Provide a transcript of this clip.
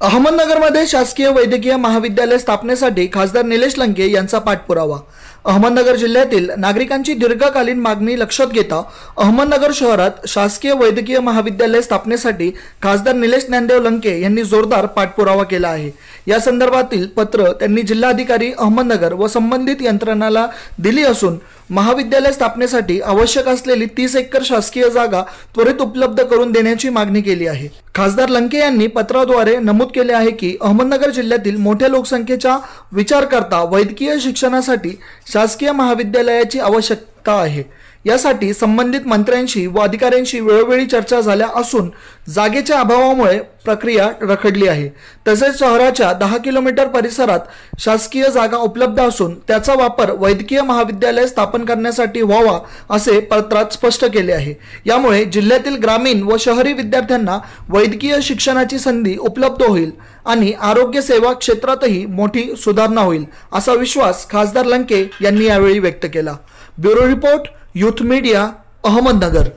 अहमदनगरमध्ये शासकीय वैद्यकीय महाविद्यालय स्थापनेसाठी खासदार निलेश लंके यांचा पाठपुरावा। अहमदनगर जिल्ह्यातील नागरिकांची दीर्घकालीन मागणी लक्षात घेता अहमदनगर शहरात शासकीय वैद्यकीय महाविद्यालय स्थापनेसाठी खासदार निलेश ज्ञानदेव लंके यांनी जोरदार पाठपुरावा केला आहे। या संदर्भातील पत्र त्यांनी जिल्हाधिकारी अहमदनगर व संबंधित यंत्रणाला दिली असून महाविद्यालय स्थापनेसाठी आवश्यक असलेली 30 एकर शासकीय जागा त्वरित उपलब्ध करून देण्याची मागणी केली आहे। खासदार लंके यांनी पत्राद्वारे नमूद केले आहे की अहमदनगर जिल्ह्यातील मोठ्या लोकसंख्येचा विचार करता वैद्यकीय शिक्षणासाठी शासकीय महाविद्यालयाची आवश्यकता आहे। यासाठी संबंधित मंत्र्यांशी व अधिकाऱ्यांशी वेळोवेळी चर्चा झाल्या असून जागेच्या अभावामुळे प्रक्रिया रखडली आहे। तसेच शहराच्या 10 किलोमीटर परिसरात शासकीय जागा उपलब्ध असून त्याचा वापर वैद्यकीय महाविद्यालय स्थापन करण्यासाठी व्हावा असे पत्रात स्पष्ट केले आहे। यामुळे जिल्ह्यातील ग्रामीण व शहरी विद्यार्थ्यांना वैद्यकीय शिक्षणाची संधी उपलब्ध होईल आणि आरोग्य सेवा क्षेत्रातही मोठी सुधारणा होईल असा विश्वास खासदार लंके यांनी यावेळी व्यक्त केला। Bureau report, youth media, Ahmednagar.